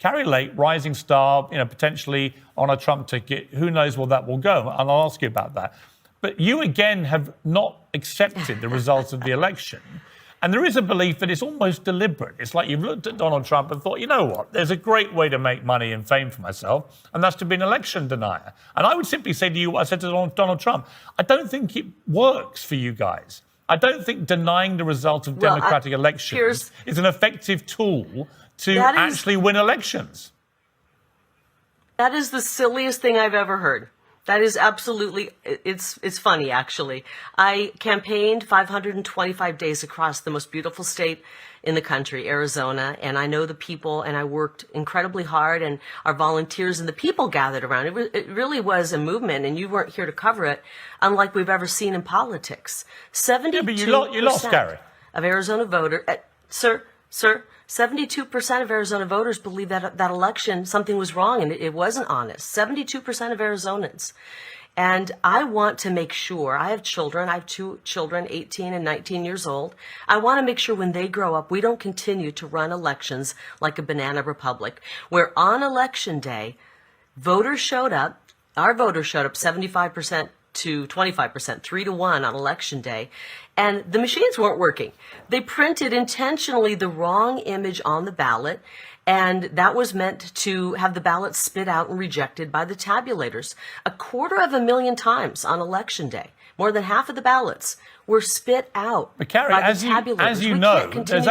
Kari Lake, rising star, potentially on a Trump ticket. Who knows where that will go? And I'll ask you about that. But you, again, have not accepted the results of the election. And there is a belief that it's almost deliberate. It's like you've looked at Donald Trump and thought, you know what, there's a great way to make money and fame for myself, and that's to be an election denier. And I would simply say to you what I said to Donald Trump. I don't think it works for you guys. I don't think denying the result of democratic elections is an effective tool to actually win elections. That is the silliest thing I've ever heard. That is absolutely, it's funny, actually. I campaigned 525 days across the most beautiful state in the country, Arizona, and I know the people, and I worked incredibly hard, and our volunteers and the people gathered around. It really was a movement, and you weren't here to cover it, unlike we've ever seen in politics. 72% but you lost, Kari. Of Arizona voters, sir, 72% of Arizona voters believe that that election, something was wrong and it wasn't honest. 72% of Arizonans. And I want to make sure, I have children, I have 2 children, 18 and 19 years old. I want to make sure when they grow up, we don't continue to run elections like a banana republic, where on election day, voters showed up, our voters showed up 75% to 25%, 3-1 on election day, and the machines weren't working. They printed intentionally the wrong image on the ballot, and that was meant to have the ballot spit out and rejected by the tabulators. 250,000 times on election day, more than half of the ballots were spit out but Kari, by the tabulators. As you know, there's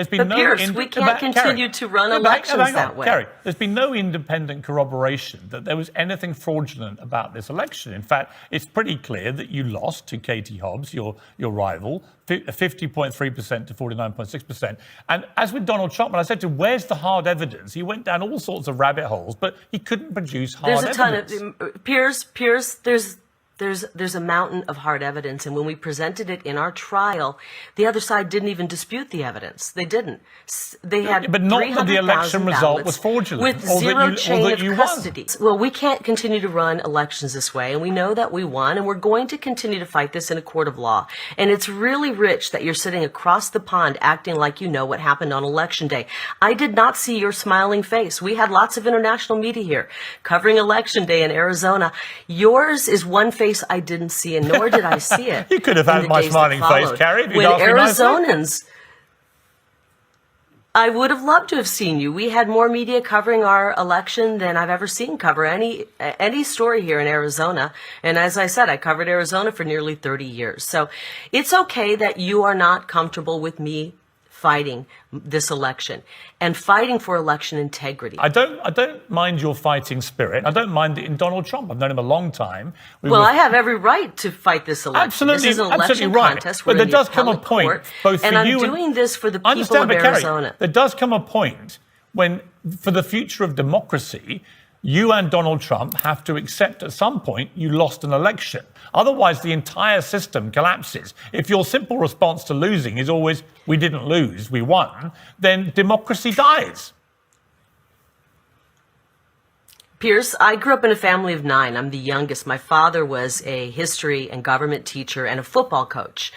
been no Pierce, we can't continue to run elections that way. Kari, there's been no independent corroboration that there was anything fraudulent about this election. In fact, it's pretty clear that you lost to Katie Hobbs, your rival, 50.3% to 49.6%. And as with Donald Trump, when I said to him, where's the hard evidence? He went down all sorts of rabbit holes, but he couldn't produce hard evidence. There's a ton of, Piers, there's a mountain of hard evidence, and when we presented it in our trial, the other side didn't even dispute the evidence. They didn't. They had but not that the election result was fraudulent, with zero chain of custody. Well, we can't continue to run elections this way, and we know that we won, and we're going to continue to fight this in a court of law. And it's really rich that you're sitting across the pond acting like you know what happened on election day. I did not see your smiling face. We had lots of international media here covering election day in Arizona. Yours is one face I didn't see, and nor did I see it. You could have had my smiling face, Kari. When Arizonans, I would have loved to have seen you. We had more media covering our election than I've ever seen cover any story here in Arizona. And as I said, I covered Arizona for nearly 30 years. So it's okay that you are not comfortable with me fighting this election and fighting for election integrity. I don't mind your fighting spirit. I don't mind it in Donald Trump. I've known him a long time. I have every right to fight this election. Absolutely, this is an election contest. But there does come a point, both for you and I'm doing this for the people of Arizona. Kari, there does come a point when, for the future of democracy, you and Donald Trump have to accept at some point you lost an election. Otherwise, the entire system collapses. If your simple response to losing is always, we didn't lose, we won, then democracy dies. Piers, I grew up in a family of 9. I'm the youngest. My father was a history and government teacher and a football coach.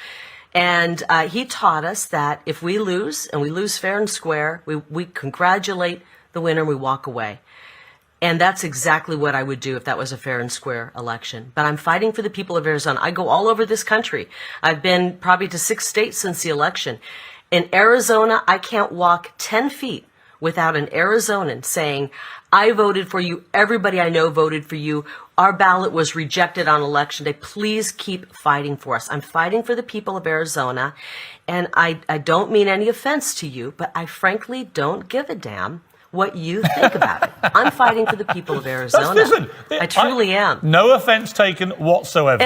And he taught us that if we lose, and we lose fair and square, we congratulate the winner and we walk away. And that's exactly what I would do if that was a fair and square election. But I'm fighting for the people of Arizona. I go all over this country. I've been probably to 6 states since the election. In Arizona, I can't walk 10 feet without an Arizonan saying, I voted for you. Everybody I know voted for you. Our ballot was rejected on election day. Please keep fighting for us. I'm fighting for the people of Arizona. And I don't mean any offense to you, but I frankly don't give a damn what you think about it. I'm fighting for the people of Arizona. Listen, I truly am. No offense taken whatsoever.